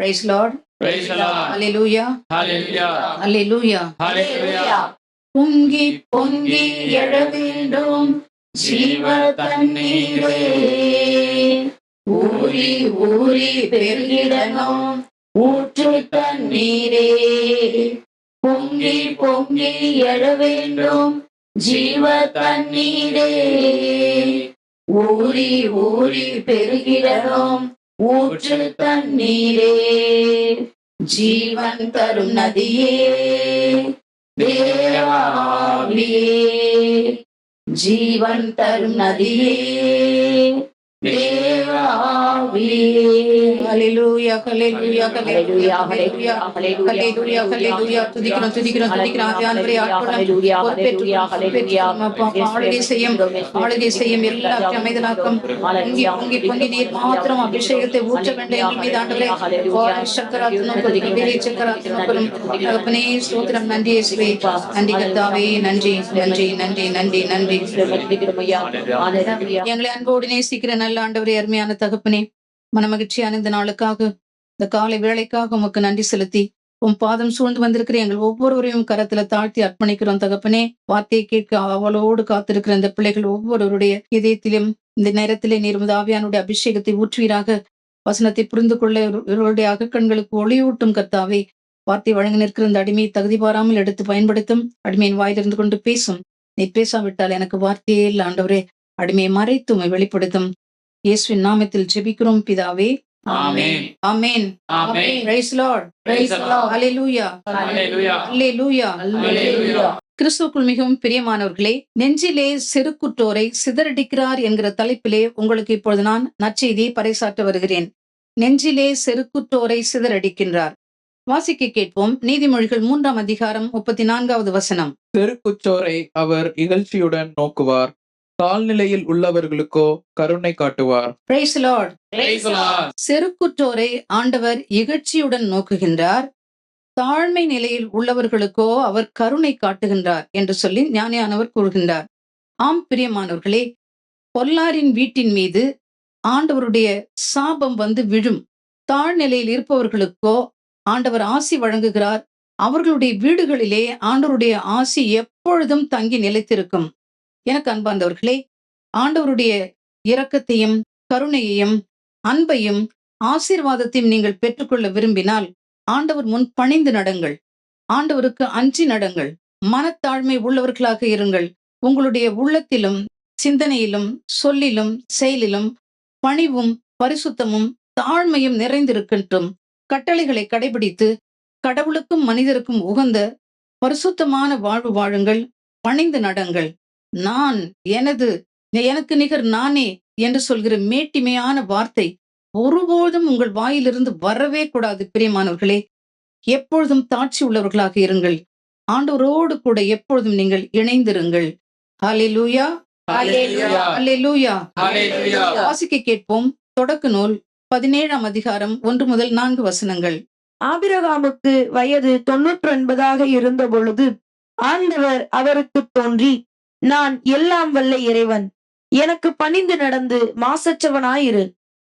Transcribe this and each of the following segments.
Praise Lord. Praise the Lord. Hallelujah. Hallelujah. Hallelujah. Hallelujah. பொங்கி பொங்கி எழ வேண்டும் ஜீவ தண்ணீரே, ஊறி ஊறி பெருகிடணும் ஊற்று தண்ணீரே. பொங்கி பொங்கி எழ வேண்டும் ஜீவ தண்ணீரே, ஊறி ஊறி பெருகிடணும் ஊற்று தண்ணீரே. ஜீவன் தரும் நதியே தேவாவியே, ஜீவன் தரும் நதியே தேவாவியே. ஹல்லேலூயா ஹல்லேலூயா ஹல்லேலூயா ஹல்லேலூயா ஹல்லேலூயா ஹல்லேலூயா. துதிக்கிறோம் துதிக்கிறோம் துதிக்கிறோம். ஆவியானவரே ஆட்கொள்ளும். ஆளுகை செய்யும் ஆளுகை செய்யும். எல்லாத்தையும் அமைதலாக்கும். பொங்கி பொங்கி பொங்கி நீர் மாத்திரம் அபிஷேகத்தை ஊற்ற வேண்டும் எங்கள் மீது ஆண்டவரே. சக்கராத்தினும் சக்கராத்தினும் தகப்பனே ஸ்தோத்திரம். நன்றி இயேசுவே. நன்றி கர்த்தாவே. நன்றி நன்றி நன்றி நன்றி நன்றி. எங்களை அன்போடு நேசிக்கிற நல்ல ஆண்டவரே, அருமையான தகப்பனே, மனமகிழ்ச்சியான இந்த நாளுக்காக, இந்த காலை வேளைக்காக உமக்கு நன்றி செலுத்தி உன் பாதம் சூழ்ந்து வந்திருக்கிற எங்கள் ஒவ்வொருவரையும் கரத்துல தாழ்த்தி அர்ப்பணிக்கிறோம் தகப்பனே. வார்த்தையை கேட்க அவளோடு காத்திருக்கிற இந்த பிள்ளைகள் ஒவ்வொருவருடைய இதயத்திலும் இந்த நேரத்திலே நீர் ஆவியானுடைய அபிஷேகத்தை ஊற்றுவீராக. வசனத்தை புரிந்து கொள்ள இவர்களுடைய அகக்கண்களுக்கு ஒளியூட்டும் கர்த்தாவே. வார்த்தை வழங்கி நிற்கிற இந்த அடிமையை தகுதி பாராமல் எடுத்து பயன்படுத்தும். அடிமையின் வாயிலிருந்து கொண்டு பேசும். நீ பேசாவிட்டால் எனக்கு வார்த்தையே இல்லை ஆண்டவரே. அடிமையை மறைத்து உம்மை வெளிப்படுத்தும். இயேசுவின் நாமத்தில் ஜெபிக்கிறோம் பிதாவே. ஆமென். ஆமென். ஆமென். Praise Lord. Praise the Lord. Hallelujah. Hallelujah. Hallelujah. Hallelujah. கிறிஸ்துவுக்குள் மிகவும் பிரியமானவர்களே, நெஞ்சிலே செருக்குற்றோரை சிதறடிக்கிறார் என்கிற தலைப்பிலே உங்களுக்கு இப்பொழுது நான் நற்செய்தியை பறைசாற்ற வருகிறேன். நெஞ்சிலே செருக்குற்றோரை சிதறடிக்கின்றார். வாசிக்க கேட்போம். நீதிமொழிகள் 3ஆம் அதிகாரம் 34வது வசனம். செருக்குற்றோரை அவர் இகழ்ச்சியுடன் நோக்குவார், தாழ்நிலையில் உள்ளவர்களுக்கோ கருணை காட்டுவார். Praise the Lord. Praise the Lord. செருக்குற்றோரை ஆண்டவர் இகழ்ச்சியுடன் நோக்குகின்றார், தாழ்மை நிலையில் உள்ளவர்களுக்கோ அவர் கருணை காட்டுகின்றார் என்று சொல்லி ஞானியானவர் கூறுகின்றார். ஆம் பிரியமானவர்களே, பொல்லாரின் வீட்டின் மீது ஆண்டவருடைய சாபம் வந்து விழும். தாழ்நிலையில் இருப்பவர்களுக்கோ ஆண்டவர் ஆசி வழங்குகிறார். அவர்களுடைய வீடுகளிலே ஆண்டவருடைய ஆசி எப்பொழுதும் தங்கி நிலைத்திருக்கும். எனக்கு அன்பார்ந்தவர்களே, ஆண்டவருடைய இரக்கத்தையும் கருணையையும் அன்பையும் ஆசீர்வாதத்தையும் நீங்கள் பெற்றுக்கொள்ள விரும்பினால் ஆண்டவர் முன் பணிந்து நடங்கள். ஆண்டவருக்கு அஞ்சி நடங்கள். மனத்தாழ்மை உள்ளவர்களாக இருங்கள். உங்களுடைய உள்ளத்திலும் சிந்தனையிலும் சொல்லிலும் செயலிலும் பணிவும் பரிசுத்தமும் தாழ்மையும் நிறைந்திருக்கட்டும். கட்டளைகளை கடைபிடித்து கடவுளுக்கும் மனிதருக்கும் உகந்த பரிசுத்தமான வாழ்வு வாழுங்கள். பணிந்து நடங்கள். நான் எனது எனக்கு நிகர் நானே என்று சொல்கிற மேட்டிமையான வார்த்தை ஒருபோதும் உங்கள் வாயிலிருந்து வரவே கூடாது. பிரியமானவர்களே, எப்பொழுதும் தாட்சி உள்ளவர்களாக இருங்கள். ஆண்டவரோடு கூட எப்பொழுதும் நீங்கள் இணைந்திருங்கள். ஹல்லேலூயா Hallelujah. ஹல்லேலூயா. Hallelujah. வாசிக்க கேட்போம். தொடக்க நூல் 17ஆம் அதிகாரம் 1 முதல் 4 வசனங்கள். ஆபிரகாமுக்கு வயது 99 இருந்த பொழுது ஆண்டவர் அவருக்கு தோன்றி, நான் எல்லாம் வல்ல இறைவன், எனக்கு பணிந்து நடந்து மாசற்றவனாயிரு.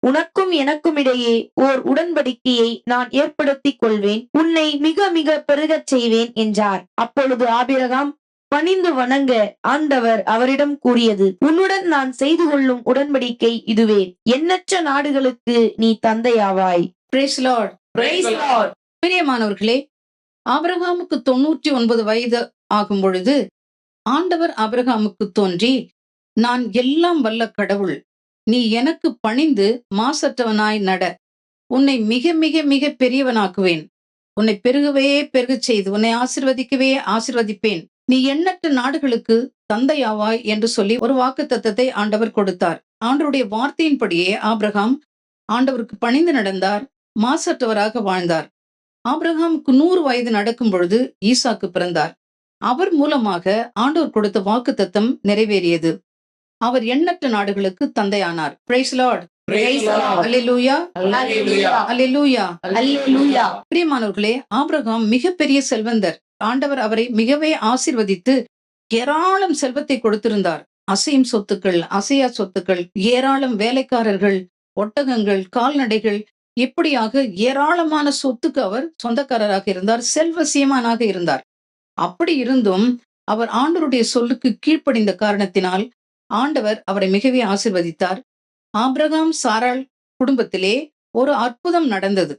உனக்கும் எனக்கும் இடையே ஓர் உடன்படிக்கையை நான் ஏற்படுத்திக் கொள்வேன். உன்னை மிக மிக பெருகச் செய்வேன் என்றார். அப்பொழுது ஆபிரகாம் பணிந்து வணங்க ஆண்டவர் அவரிடம் கூறியது, உன்னுடன் நான் செய்து கொள்ளும் உடன்படிக்கை இதுவே, எண்ணற்ற நாடுகளுக்கு நீ தந்தையாவாய். Praise Lord. Praise the Lord. பிரியமானவர்களே, ஆபிரகாமுக்கு 99 வயது ஆகும் பொழுது ஆண்டவர் ஆபிரகாமுக்கு தோன்றி, நான் எல்லாம் வல்ல கடவுள், நீ எனக்கு பணிந்து மாசற்றவனாய் நட. உன்னை மிக மிக மிக பெரியவனாக்குவேன். உன்னை பெருகவே பெருகச் செய்து உன்னை ஆசீர்வதிக்கவே ஆசீர்வதிப்பேன். நீ எண்ணற்ற நாடுகளுக்கு தந்தையாவாய் என்று சொல்லி ஒரு வாக்குத்தத்தத்தை ஆண்டவர் கொடுத்தார். ஆண்டவருடைய வார்த்தையின்படியே ஆபிரகாம் ஆண்டவருக்கு பணிந்து நடந்தார். மாசற்றவராக வாழ்ந்தார். ஆபிரகாமுக்கு 100 வயது நடக்கும் பொழுது ஈசாக்கு பிறந்தார். அவர் மூலமாக ஆண்டவர் கொடுத்த வாக்குத்தத்தம் நிறைவேறியது. அவர் எண்ணற்ற நாடுகளுக்கு தந்தையானார். Praise Lord. Praise the Lord. Hallelujah. Hallelujah. Hallelujah. அல்லேலூயா. பிரியமானவர்களே, ஆபிரகாம் மிகப்பெரிய செல்வந்தர். ஆண்டவர் அவரை மிகவே ஆசீர்வதித்து ஏராளம் செல்வத்தை கொடுத்திருந்தார். அசையும் சொத்துக்கள், அசையா சொத்துக்கள், ஏராளம் வேலைக்காரர்கள், ஒட்டகங்கள், கால்நடைகள் இப்படியாக ஏராளமான சொத்துக்கு அவர் சொந்தக்காரராக இருந்தார். செல்வ சீமானாக இருந்தார். அப்படி இருந்தும் அவர் ஆண்டவருடைய சொல்லுக்கு கீழ்ப்படிந்த காரணத்தினால் ஆண்டவர் அவரை மிகவே ஆசீர்வதித்தார். ஆபிரகாம் சாராள் குடும்பத்திலே ஒரு அற்புதம் நடந்தது.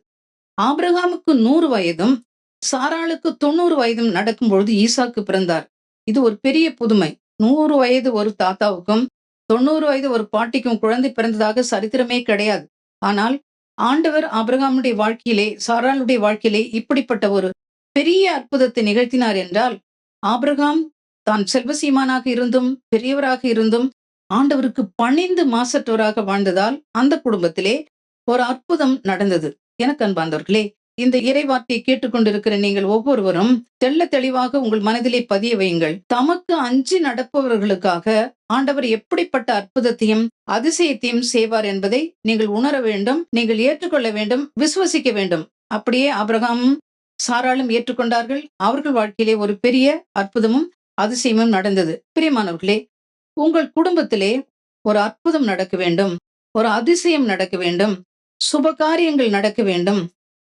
ஆபிரகாமுக்கு 100 வயதும் சாராளுக்கு 90 வயதும் நடக்கும் பொழுது ஈசாக்கு பிறந்தார். இது ஒரு பெரிய புதுமை. 100 வயது ஒரு தாத்தாவுக்கும் 90 வயது ஒரு பாட்டிக்கும் குழந்தை பிறந்ததாக சரித்திரமே கிடையாது. ஆனால் ஆண்டவர் ஆபிரகாமுடைய வாழ்க்கையிலே, சாராளுடைய வாழ்க்கையிலே இப்படிப்பட்ட ஒரு பெரிய அற்புதத்தை நிகழ்த்தினார் என்றால், ஆபிரகாம் தான் செல்வசீமானாக இருந்தும் பெரியவராக இருந்தும் ஆண்டவருக்கு பணிந்து மாசற்றவராக வாழ்ந்ததால் அந்த குடும்பத்திலே ஒரு அற்புதம் நடந்தது. எனக்கு அன்பார்ந்தவர்களே, இந்த இறைவார்த்தையை கேட்டுக்கொண்டிருக்கிற நீங்கள் ஒவ்வொருவரும் தெள்ள தெளிவாக உங்கள் மனதிலே பதிய வையுங்கள். தமக்கு அஞ்சி நடப்பவர்களுக்காக ஆண்டவர் எப்படிப்பட்ட அற்புதத்தையும் அதிசயத்தையும் செய்வார் என்பதை நீங்கள் உணர வேண்டும், நீங்கள் ஏற்றுக்கொள்ள வேண்டும், விசுவசிக்க வேண்டும். அப்படியே ஆபிரகாமும் சாராளும் ஏற்றுக்கொண்டார்கள். அவர்கள் வாழ்க்கையிலே ஒரு பெரிய அற்புதமும் அதிசயமும் நடந்தது. பிரியமானவர்களே, உங்கள் குடும்பத்திலே ஒரு அற்புதம் நடக்க வேண்டும், ஒரு அதிசயம் நடக்க வேண்டும், சுப காரியங்கள் நடக்க வேண்டும்,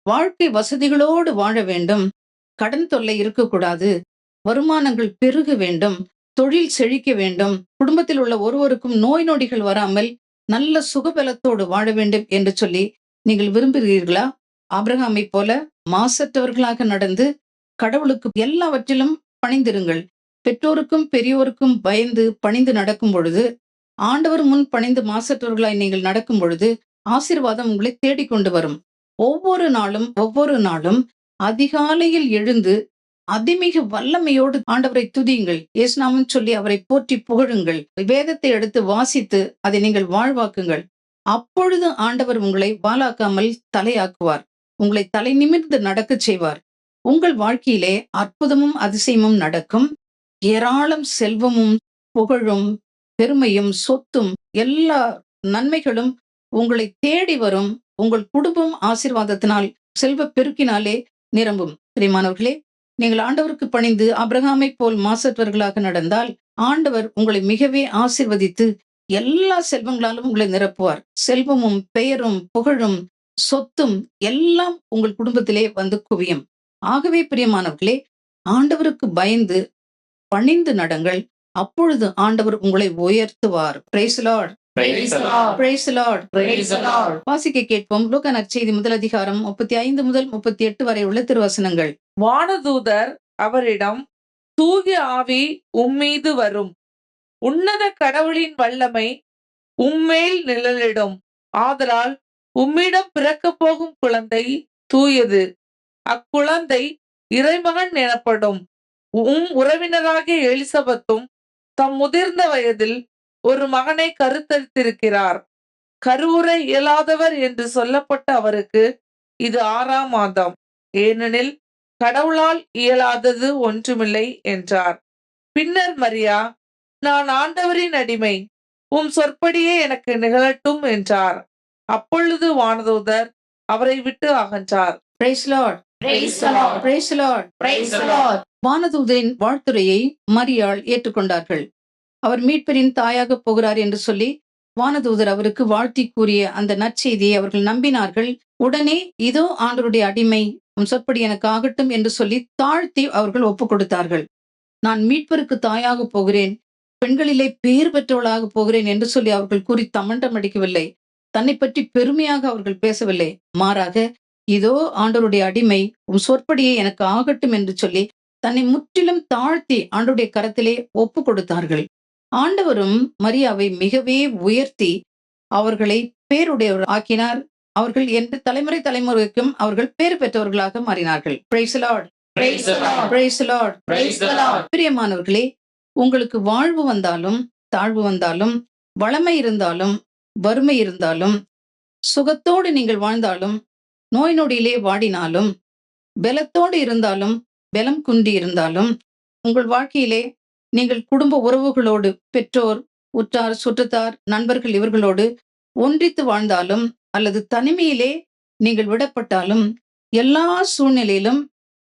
வாழ்க்கை வசதிகளோடு வாழ வேண்டும், கடன் தொல்லை இருக்கக்கூடாது, வருமானங்கள் பெருக வேண்டும், தொழில் செழிக்க வேண்டும், குடும்பத்தில் உள்ள ஒருவருக்கும் நோய் நொடிகள் வராமல் நல்ல சுகபலத்தோடு வாழ வேண்டும் என்று சொல்லி நீங்கள் விரும்புகிறீர்களா? ஆபிரகாமை போல மாசற்றவர்களாக நடந்து கடவுளுக்கு எல்லாவற்றிலும் பணிந்திருங்கள். பெற்றோருக்கும் பெரியோருக்கும் பயந்து பணிந்து நடக்கும் பொழுது, ஆண்டவர் முன் பணிந்து மாசற்றவர்களாய் நீங்கள் நடக்கும் பொழுது ஆசீர்வாதம் உங்களை தேடிக்கொண்டு வரும். ஒவ்வொரு நாளும் அதிகாலையில் எழுந்து அதிமிக வல்லமையோடு ஆண்டவரை துதியுங்கள். இயேசுநாமம் சொல்லி அவரை போற்றி புகழுங்கள். வேதத்தை எடுத்து வாசித்து அதை நீங்கள் வாழ்வாக்குங்கள். அப்பொழுது ஆண்டவர் உங்களை வாலாக்காமல் தலையாக்குவார். உங்களை தலை நிமிர்ந்து நடக்கச் செய்வார். உங்கள் வாழ்க்கையிலே அற்புதமும் அதிசயமும் நடக்கும். ஏராளம் செல்வமும் புகழும் பெருமையும் சொத்தும் எல்லா நன்மைகளும் உங்களை தேடி வரும். உங்கள் குடும்பம் ஆசீர்வாதத்தினால் செல்வ பெருக்கினாலே நிரம்பும். பிரியமானவர்களே, நீங்கள் ஆண்டவருக்கு பணிந்து ஆபிரகாமை போல் மாசற்றவர்களாக நடந்தால் ஆண்டவர் உங்களை மிகவே ஆசீர்வதித்து எல்லா செல்வங்களாலும் உங்களை நிரப்புவார். செல்வமும் பெயரும் புகழும் சொத்தும் எல்லாம் உங்கள் குடும்பத்திலே வந்து குவியும். ஆகவே பிரியமானவர்களே, ஆண்டவருக்கு பயந்து பணிந்து நடங்கள். அப்பொழுது ஆண்டவர் உங்களை உயர்த்துவார். Praise the Lord. Praise the Lord. Praise the Lord. Praise the Lord. வாசிக்க கேட்போம். லூக்கா நற்செய்தி 1 அதிகாரம் 35 முதல் 38 வரை உள்ள திருவசனங்கள். வானதூதர் அவரிடம், தூய ஆவி உம்மீது வரும், உன்னத கடவுளின் வல்லமை உம்மேல் நிழலிடும். ஆதலால் உம்மிடம் பிறக்கப் போகும் குழந்தை தூயது. அக்குழந்தை இறைமகன் எனப்படும். உறவினராகிய எலிசபெத்தும் தம் முதிர்ந்த வயதில் ஒரு மகனை கருத்தரித்திருக்கிறார். கருவுற இயலாதவர் என்று சொல்லப்பட்ட அவருக்கு இது 6ஆம் மாதம். ஏனெனில் கடவுளால் இயலாதது ஒன்றுமில்லை என்றார். பின்னர் மரியா, நான் ஆண்டவரின் அடிமை, உம் சொற்படியே எனக்கு நிகழட்டும் என்றார். அப்பொழுது வானதூதர் அவரை விட்டு அகன்றார். Praise the Lord. Praise the Lord. Praise the Lord. Praise the Lord. வானதூதரின் வாழ்த்துரையை மரியாள் ஏற்றுக்கொண்டார்கள். அவர் மீட்பரின் தாயாக போகிறார் என்று சொல்லி வானதூதர் அவருக்கு வாழ்த்தி கூறிய அந்த நற்செய்தியை அவர்கள் நம்பினார்கள். உடனே இதோ ஆண்டவருடைய அடிமை, உம் சொற்படி எனக்கு ஆகட்டும் என்று சொல்லி தாழ்த்தி அவர்கள் ஒப்புக் கொடுத்தார்கள். நான் மீட்பருக்கு தாயாக போகிறேன், பெண்களிலே பேர் பெற்றவளாக போகிறேன் என்று சொல்லி அவர்கள் கூறி தமண்டம் அடிக்கவில்லை. தன்னை பற்றி பெருமையாக அவர்கள் பேசவில்லை. மாறாக, இதோ ஆண்டவருடைய அடிமை, உம் சொற்படியே எனக்கு ஆகட்டும் என்று சொல்லி தன்னை முற்றிலும் தாழ்த்தி ஆண்டவருடைய கரத்திலே ஒப்பு கொடுத்தார்கள். ஆண்டவரும் மரியாவை மிகவே உயர்த்தி அவர்களை பேருடையவர் ஆக்கினார். அவர்கள் எந்த தலைமுறைக்கும் அவர்கள் பேர் பெற்றவர்களாக மாறினார்கள். Praise the Lord. Praise the Lord. Praise the Lord. Praise the Lord. பிரியமானவர்களே, உங்களுக்கு வாழ்வு வந்தாலும் தாழ்வு வந்தாலும், வளமை இருந்தாலும் வறுமை இருந்தாலும், சுகத்தோடு நீங்கள் வாழ்ந்தாலும் நோய் நொடியிலே வாடினாலும், பலத்தோடு இருந்தாலும் பலம் குன்றி இருந்தாலும், உங்கள் வாழ்க்கையிலே நீங்கள் குடும்ப உறவுகளோடு, பெற்றோர், உற்றார், சுற்றத்தார், நண்பர்கள் இவர்களோடு ஒன்றித்து வாழ்ந்தாலும் அல்லது தனிமையிலே நீங்கள் விடப்பட்டாலும், எல்லா சூழ்நிலையிலும்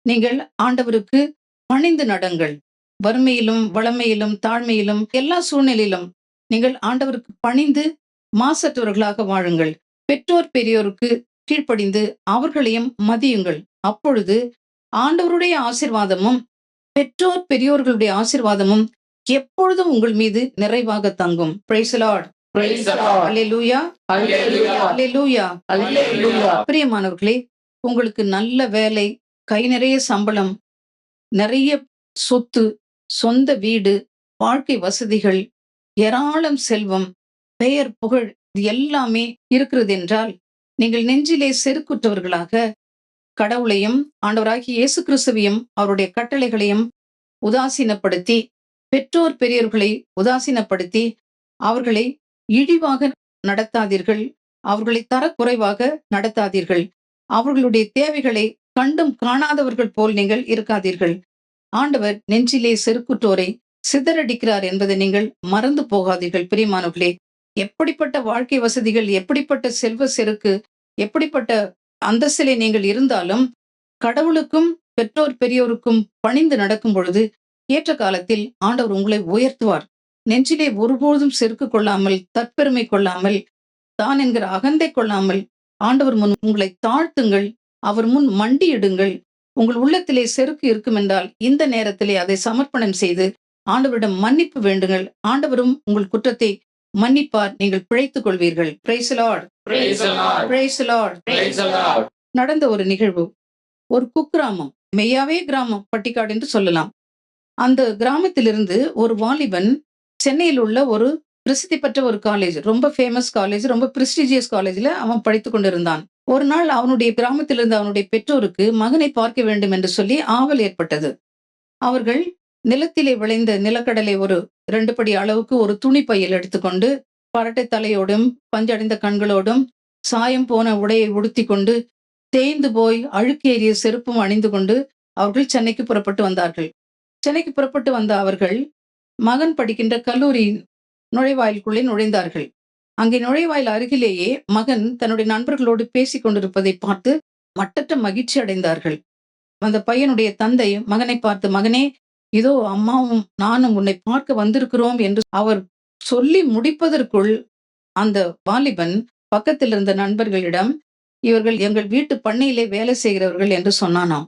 நீங்கள் ஆண்டவருக்கு பணிந்து நடங்கள். வறுமையிலும் வளமையிலும் தாழ்மையிலும் எல்லா சூழ்நிலையிலும் நீங்கள் ஆண்டவருக்கு பணிந்து மாசற்றவர்களாக வாழுங்கள். பெற்றோர் பெரியோருக்கு கீழ்ப்படிந்து அவர்களையும் மதியுங்கள். அப்பொழுது ஆண்டவருடைய ஆசீர்வாதமும் பெற்றோர் பெரியோர்களுடைய ஆசீர்வாதமும் எப்பொழுதும் உங்கள் மீது நிறைவாக தங்கும். Praise the Lord. Praise the Lord. Hallelujah. Hallelujah. Hallelujah. Hallelujah. பிரியமானவர்களே, உங்களுக்கு நல்ல வேலை, கை நிறைய சம்பளம், நிறைய சொத்து, சொந்த வீடு, வாழ்க்கை வசதிகள், ஏராளம் செல்வம், பெயர் புகழ், இது எல்லாமே இருக்கிறது என்றால் நீங்கள் நெஞ்சிலே செருக்குற்றவர்களாக கடவுளையும் ஆண்டவராகிய இயேசு கிறிஸ்துவையும் அவருடைய கட்டளைகளையும் உதாசீனப்படுத்தி பெற்றோர் பெரியோர்களை உதாசீனப்படுத்தி அவர்களை இழிவாக நடத்தாதீர்கள். அவர்களை தரக்குறைவாக நடத்தாதீர்கள். அவர்களுடைய தேவைகளை கண்டும் காணாதவர்கள் போல் நீங்கள் இருக்காதீர்கள். ஆண்டவர் நெஞ்சிலே செருக்குற்றோரை சிதறடிக்கிறார் என்பதை நீங்கள் மறந்து போகாதீர்கள். பிரியமானவர்களே, எப்படிப்பட்ட வாழ்க்கை வசதிகள், எப்படிப்பட்ட செல்வ செருக்கு, எப்படிப்பட்ட அந்தஸ்திலே நீங்கள் இருந்தாலும் கடவுளுக்கும் பெற்றோர் பெரியோருக்கும் பணிந்து நடக்கும் பொழுது ஏற்ற காலத்தில் ஆண்டவர் உங்களை உயர்த்துவார். நெஞ்சிலே ஒருபோதும் செருக்கு கொள்ளாமல், தற்பெருமை கொள்ளாமல், தான் என்கிற அகந்தை கொள்ளாமல் ஆண்டவர் முன் உங்களை தாழ்த்துங்கள். அவர் முன் மண்டியிடுங்கள். உங்கள் உள்ளத்திலே செருக்கு இருக்கும் என்றால் இந்த நேரத்திலே அதை சமர்ப்பணம் செய்து ஆண்டவரிடம் மன்னிப்பு வேண்டுங்கள். ஆண்டவரும் உங்கள் குற்றத்தை மன்னிப்பார். நீங்கள் பிழைத்துக் கொள்வீர்கள். Praise the Lord. Praise the Lord. Praise the Lord. Praise the Lord. நடந்த ஒரு நிகழ்வு. ஒரு குக்கிராமம், மெய்யாவே கிராமம், பட்டிக்காடு என்று சொல்லலாம். அந்த கிராமத்திலிருந்து ஒரு வாலிபன் சென்னையில் உள்ள ஒரு பிரசித்தி பெற்ற ஒரு காலேஜ், ரொம்ப ஃபேமஸ் காலேஜ், ரொம்ப பிரெஸ்டிஜியஸ் காலேஜ்ல அவன் படித்துக் கொண்டிருந்தான். ஒரு நாள் அவனுடைய கிராமத்திலிருந்து அவனுடைய பெற்றோருக்கு மகனை பார்க்க வேண்டும் என்று சொல்லி ஆவல் ஏற்பட்டது. அவர்கள் நிலத்திலே விளைந்த நிலக்கடலை ஒரு 2 படி அளவுக்கு ஒரு துணி பையில் எடுத்துக்கொண்டு பரட்டை தலையோடும் பஞ்சடைந்த கண்களோடும் சாயம் போன உடையை உடுத்தி கொண்டு தேய்ந்து போய் அழுக்கேறிய செருப்பும் அணிந்து கொண்டு அவர்கள் சென்னைக்கு புறப்பட்டு வந்தார்கள். சென்னைக்கு புறப்பட்டு வந்த அவர்கள் மகன் படிக்கின்ற கல்லூரி நுழைவாயிலுக்குள்ளே நுழைந்தார்கள். அங்கே நுழைவாயில் அருகிலேயே மகன் தன்னுடைய நண்பர்களோடு பேசிக் கொண்டிருப்பதை பார்த்து மட்டற்ற மகிழ்ச்சி அடைந்தார்கள். அந்த பையனுடைய தந்தை மகனை பார்த்து, மகனே, இதோ அம்மாவும் நானும் உன்னை பார்க்க வந்திருக்கிறோம் என்று அவர் சொல்லி முடிப்பதற்குள் அந்த வாலிபன் பக்கத்தில் இருந்த நண்பர்களிடம், இவர்கள் எங்கள் வீட்டு பண்ணையிலே வேலை செய்கிறவர்கள் என்று சொன்னானாம்.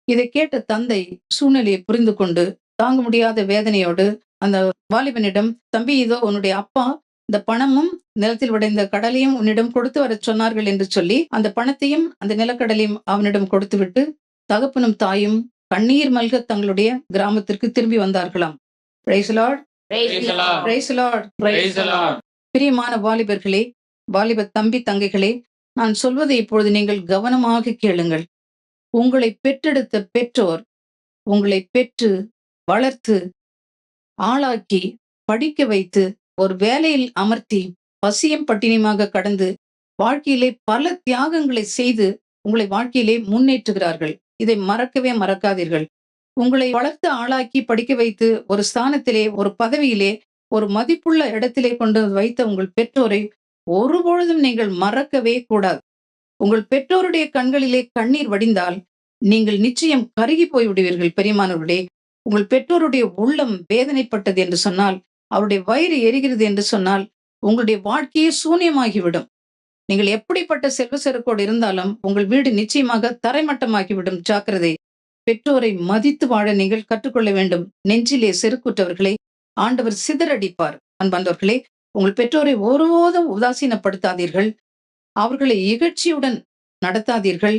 இதை கேட்ட தந்தை சூழ்நிலையை புரிந்து கொண்டு தாங்க முடியாத வேதனையோடு அந்த வாலிபனிடம், தம்பி, இதோ உன்னுடைய அப்பா இந்த பணமும் நிலத்தில் விளைந்த கடலையும் உன்னிடம் கொடுத்து வர சொன்னார்கள் என்று சொல்லி அந்த பணத்தையும் அந்த நிலக்கடலையும் அவனிடம் கொடுத்துவிட்டு தகப்பனும் தாயும் கண்ணீர் மல்க தங்களுடைய கிராமத்திற்கு திரும்பி வந்தார்களாம். Praise the Lord. Praise the Lord. Praise the Lord. Praise the Lord. பிரியமான வாலிபர்களே, வாலிப தம்பி தங்கைகளே, நான் சொல்வதை இப்பொழுது நீங்கள் கவனமாக கேளுங்கள். உங்களை பெற்றெடுத்த பெற்றோர் உங்களை பெற்று வளர்த்து ஆளாக்கி படிக்க வைத்து ஒரு வேலையில் அமர்த்தி பசியும் பட்டினியுமாக கடந்து வாழ்க்கையிலே பல தியாகங்களை செய்து உங்களை வாழ்க்கையிலே முன்னேற்றுகிறார்கள். இதை மறக்கவே மறக்காதீர்கள். உங்களை வளர்த்து ஆளாக்கி படிக்க வைத்து ஒரு ஸ்தானத்திலே, ஒரு பதவியிலே, ஒரு மதிப்புள்ள இடத்திலே கொண்டு வைத்த உங்கள் பெற்றோரை ஒருபொழுதும் நீங்கள் மறக்கவே கூடாது. உங்கள் பெற்றோருடைய கண்களிலே கண்ணீர் வடிந்தால் நீங்கள் நிச்சயம் கருகி போய் விடுவீர்கள். பெரியமானவர்களே, உங்கள் பெற்றோருடைய உள்ளம் வேதனைப்பட்டது என்று சொன்னால், அவருடைய வயிறு எரிகிறது என்று சொன்னால் உங்களுடைய வாழ்க்கையே சூன்யமாகிவிடும். நீங்கள் எப்படிப்பட்ட செல்வ செருக்கோடு இருந்தாலும் உங்கள் வீடு நிச்சயமாக தரைமட்டமாகிவிடும். ஜாக்கிரதை. பெற்றோரை மதித்து வாழ நீங்கள் கற்றுக்கொள்ள வேண்டும். நெஞ்சிலே செருக்குற்றவர்களை ஆண்டவர் சிதறடிப்பார். அன்பார்ந்தவர்களே, உங்கள் பெற்றோரை ஒருபோதும் உதாசீனப்படுத்தாதீர்கள். அவர்களை இகழ்ச்சியுடன் நடத்தாதீர்கள்.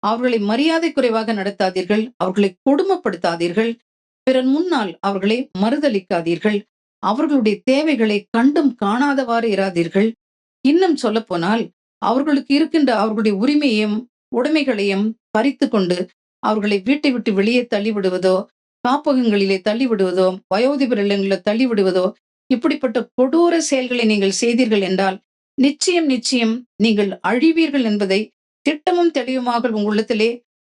அவர்களை மரியாதை குறைவாக நடத்தாதீர்கள். அவர்களை கொடுமைப்படுத்தாதீர்கள். பிறர் முன்னால் அவர்களை மறுதலிக்காதீர்கள். அவர்களுடைய தேவைகளை கண்டும் காணாதவாறு இராதீர்கள். இன்னும் சொல்ல போனால் அவர்களுக்கு இருக்கின்ற அவர்களுடைய உரிமையையும் உடைமைகளையும் பறித்து கொண்டு அவர்களை வீட்டை விட்டு வெளியே தள்ளிவிடுவதோ, காப்பகங்களிலே தள்ளிவிடுவதோ, வயோதிபர் இல்லங்களில் தள்ளிவிடுவதோ, இப்படிப்பட்ட கொடூர செயல்களை நீங்கள் செய்தீர்கள் என்றால் நிச்சயம் நீங்கள் அழிவீர்கள் என்பதை திட்டமும் தெளிவுமாக உங்கள் உள்ளத்திலே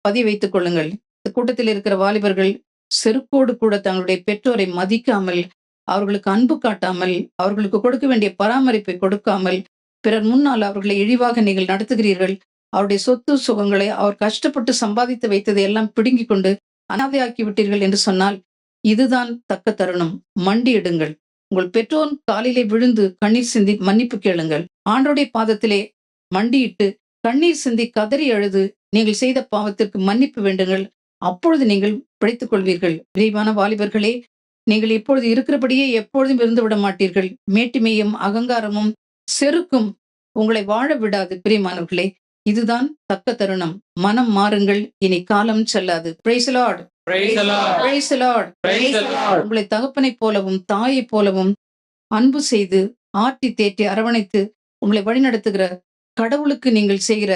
பதிய வைத்துக் கொள்ளுங்கள். இந்த கூட்டத்தில் இருக்கிற வாலிபர்கள் செருக்கோடு கூட தங்களுடைய பெற்றோரை மதிக்காமல், அவர்களுக்கு அன்பு காட்டாமல், அவர்களுக்கு கொடுக்க வேண்டிய பராமரிப்பை கொடுக்காமல், பிறர் முன்னால் அவர்களை இழிவாக நீங்கள் நடத்துகிறீர்கள். அவருடைய சொத்து சுகங்களை அவர் கஷ்டப்பட்டு சம்பாதித்து வைத்ததை எல்லாம் பிடுங்கிக் கொண்டு அனாதையாக்கி விட்டீர்கள் என்று சொன்னால் இதுதான் தக்க தருணம். மண்டியிடுங்கள். உங்கள் பெற்றோர் காலிலே விழுந்து கண்ணீர் சிந்தி மன்னிப்பு கேளுங்கள். ஆண்டவருடைய பாதத்திலே மண்டியிட்டு கண்ணீர் சிந்தி கதறி அழுது நீங்கள் செய்த பாவத்திற்கு மன்னிப்பு வேண்டுங்கள், அப்பொழுது நீங்கள் பிழைத்துக் கொள்வீர்கள். பிரியமான வாலிபர்களே, நீங்கள் இப்பொழுது இருக்கிறபடியே எப்பொழுதும் இருந்து விட மாட்டீர்கள். மேட்டிமையும் அகங்காரமும் செருக்கும் உங்களை வாழ விடாது. பிரியமானவர்களே, இதுதான் தக்க தருணம். மனம் மாறுங்கள், இனி காலம் செல்லாது. Praise the Lord. Praise the Lord. Praise the Lord. Praise the Lord. உங்களை தகப்பனைப் போலவும் தாயைப் போலவும் அன்பு செய்து ஆட்டி தேற்றி அரவணைத்து உங்களை வழிநடத்துகிற கடவுளுக்கு நீங்கள் செய்கிற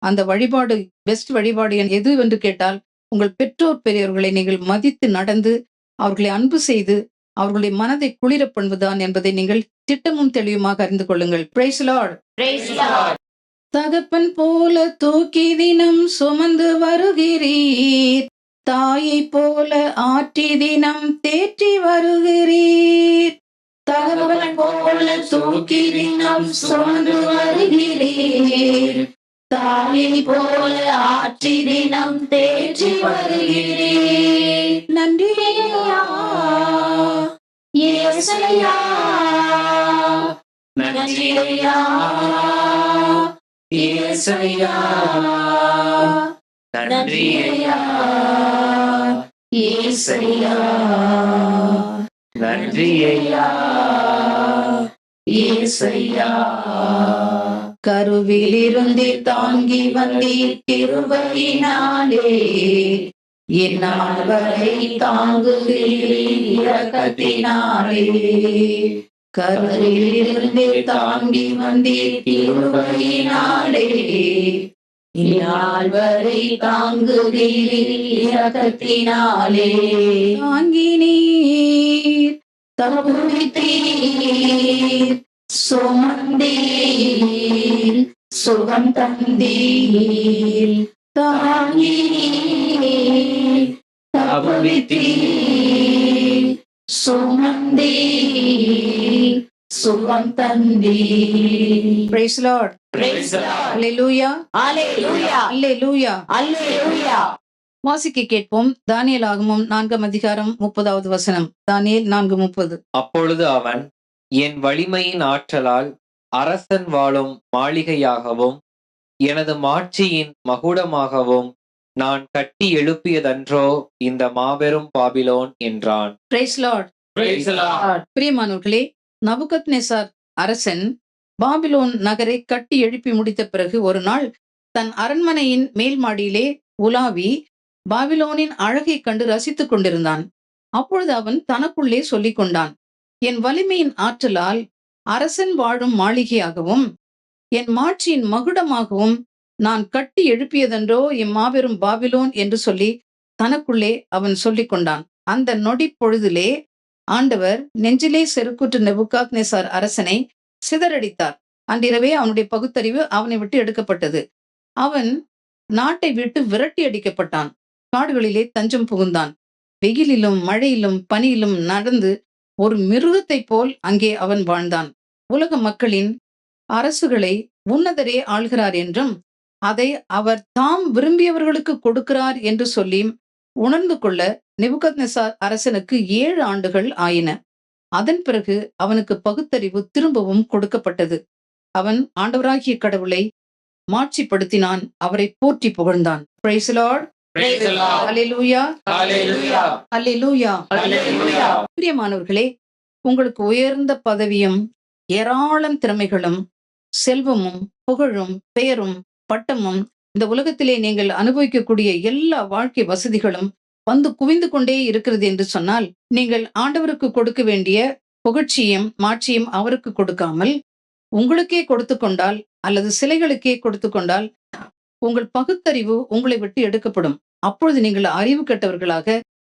அந்த வழிபாடு பெஸ்ட் வழிபாடு எது என்று கேட்டால், உங்கள் பெற்றோர் பெரியவர்களை நீங்கள் மதித்து நடந்து அவர்களை அன்பு செய்து அவர்களுடைய மனதை குளிர பண்ணுவதுதான் என்பதை நீங்கள் திட்டமும் தெளிவுமாக அறிந்து கொள்ளுங்கள். Praise the Lord. Praise the Lord. தகப்பன் போல தூக்கி தினம் சுமந்து வருகிறீர், தாயை போல ஆற்றி தினம் தேற்றி வருகிறீர். தகப்பன் போல தூக்கி தினம் சுமந்து வருகிறீர், தாயை போல ஆற்றி தினம் தேற்றி வருகிறீர். நன்றி ஐயா, இயேசையா, நன்றி ஐயா, இயேசையா, நன்றி ஐயா, இயேசையா, நன்றி ஐயா, இயேசையா. கருவிலிருந்து தாங்கி வந்தீர் கிருபையினாலே, இந்நாள் வரை தாங்குகிறீர் இரக்கத்தினாலே. கருவிலிருந்து தாங்கி வந்தீர் கிருபையினாலே, இந்நாள் வரை தாங்குகிறீர் இரக்கத்தினாலே. தாங்கினீர், தப்புவித்தீர், சுமந்தீர், சுகம் தந்தீர். தாங்கினீர், தப்புவித்தீர், சுமந்தீர், சுகம் தந்தீர். Praise the Lord. Praise the Lord. Hallelujah. Hallelujah. Hallelujah. Hallelujah. வாசிக்க கேட்போம். தானியேல் ஆகமம் 4 அதிகாரம் 30வது வசனம். தானியேல் 4:30. அப்பொழுது அவன், என் வலிமையின் ஆற்றலால் அரசன் வாழும் மாளிகையாகவும் எனது மாட்சியின் மகுடமாகவும் நான் கட்டி எழுப்பியதன்றோ இந்த மாபெரும் பாபிலோன் என்றான். Praise the Lord. Praise the Lord. பிரியமானவர்களே, நபுகத்நேசார் அரசன் பாபிலோன் நகரை கட்டி எழுப்பி முடித்த பிறகு ஒரு நாள் தன் அரண்மனையின் மேல் மாடியிலே உலாவி பாபிலோனின் அழகை கண்டு ரசித்துக் கொண்டிருந்தான். அப்பொழுது அவன் தனக்குள்ளே சொல்லிக் கொண்டான், என் வலிமையின் ஆற்றலால் அரசன் வாழும் மாளிகையாகவும் என் மாட்சியின் மகுடமாகவும் நான் கட்டி எழுப்பியதென்றோ இம்மாபெரும் பாபிலோன் என்று சொல்லி தனக்குள்ளே அவன் சொல்லிக் கொண்டான். அந்த நொடி பொழுதிலே ஆண்டவர் நெஞ்சிலே செருக்குற்ற நெபுகாத்நேசார் அரசனை சிதறடித்தார். அன்றிரவே அவனுடைய பகுத்தறிவு அவனை விட்டு எடுக்கப்பட்டது. அவன் நாட்டை விட்டு விரட்டி அடிக்கப்பட்டான். காடுகளிலே தஞ்சம் புகுந்தான். வெயிலிலும் மழையிலும் பனியிலும் நடந்து ஒரு மிருகத்தைப் போல் அங்கே அவன் வாழ்ந்தான். உலக மக்களின் அரசுகளை உன்னதரே ஆள்கிறார் என்றும் அதை அவர் தாம் விரும்பியவர்களுக்கு கொடுக்கிறார் என்று சொல்லி உணர்ந்து கொள்ள நெபுகத்நேசார் அரசனுக்கு 7 ஆண்டுகள் ஆயின. அதன் பிறகு அவனுக்கு பகுத்தறிவு திரும்பவும் கொடுக்கப்பட்டது. அவன் ஆண்டவராகிய கடவுளை மாட்சிப்படுத்தினான், அவரை போற்றி புகழ்ந்தான். Praise the Lord. Praise the Lord. Hallelujah. Hallelujah. Hallelujah. Hallelujah. பிரியமானவர்களே, உங்களுக்கு உயர்ந்த பதவியும் ஏராளம் திறமைகளும் செல்வமும் புகழும் பெயரும் பட்டமும் இந்த உலகத்திலே நீங்கள் அனுபவிக்கக்கூடிய எல்லா வாழ்க்கை வசதிகளும் வந்து குவிந்து கொண்டே இருக்கிறது என்று சொன்னால், நீங்கள் ஆண்டவருக்கு கொடுக்க வேண்டிய புகழ்ச்சியும் மாட்சியும் அவருக்கு கொடுக்காமல் உங்களுக்கே கொடுத்து கொண்டால் அல்லது சிலைகளுக்கே கொடுத்து கொண்டால் உங்கள் பகுத்தறிவு உங்களை விட்டு எடுக்கப்படும். அப்பொழுது நீங்கள் அறிவு கெட்டவர்களாக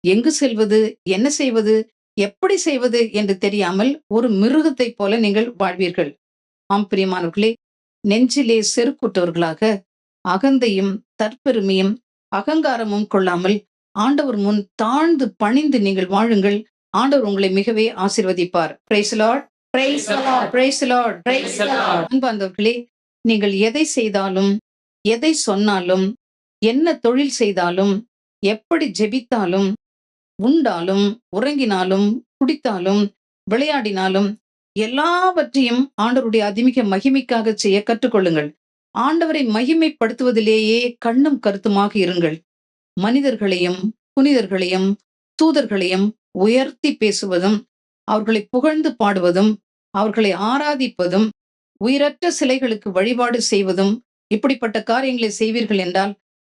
எங்கு செல்வது, என்ன செய்வது, எப்படி செய்வது என்று தெரியாமல் ஒரு மிருகத்தைப் போல நீங்கள் வாழ்வீர்கள். ஆம் பிரியமானவர்களே, நெஞ்சிலே செருக்குற்றவர்களாக அகந்தையும் தற்பெருமையும் அகங்காரமும் கொள்ளாமல் ஆண்டவர் முன் தாழ்ந்து பணிந்து நீங்கள் வாழுங்கள். ஆண்டவர் உங்களை மிகவே ஆசீர்வதிப்பார். Praise the Lord. Praise the Lord. Praise the Lord. Praise the Lord. அன்பார்ந்தவர்களே, நீங்கள் எதை செய்தாலும் எதை சொன்னாலும் என்ன தொழில் செய்தாலும் எப்படி ஜெபித்தாலும் உண்டாலும் உறங்கினாலும் குடித்தாலும் விளையாடினாலும் எல்லாவற்றையும் ஆண்டவருடைய அதிமிக மகிமைக்காக செய்ய கற்றுக்கொள்ளுங்கள். ஆண்டவரை மகிமைப்படுத்துவதிலேயே கண்ணும் கருத்துமாக இருங்கள். மனிதர்களையும் புனிதர்களையும் தூதர்களையும் உயர்த்தி பேசுவதும், அவர்களை புகழ்ந்து பாடுவதும், அவர்களை ஆராதிப்பதும், உயிரற்ற சிலைகளுக்கு வழிபாடு செய்வதும், இப்படிப்பட்ட காரியங்களை செய்வீர்கள் என்றால்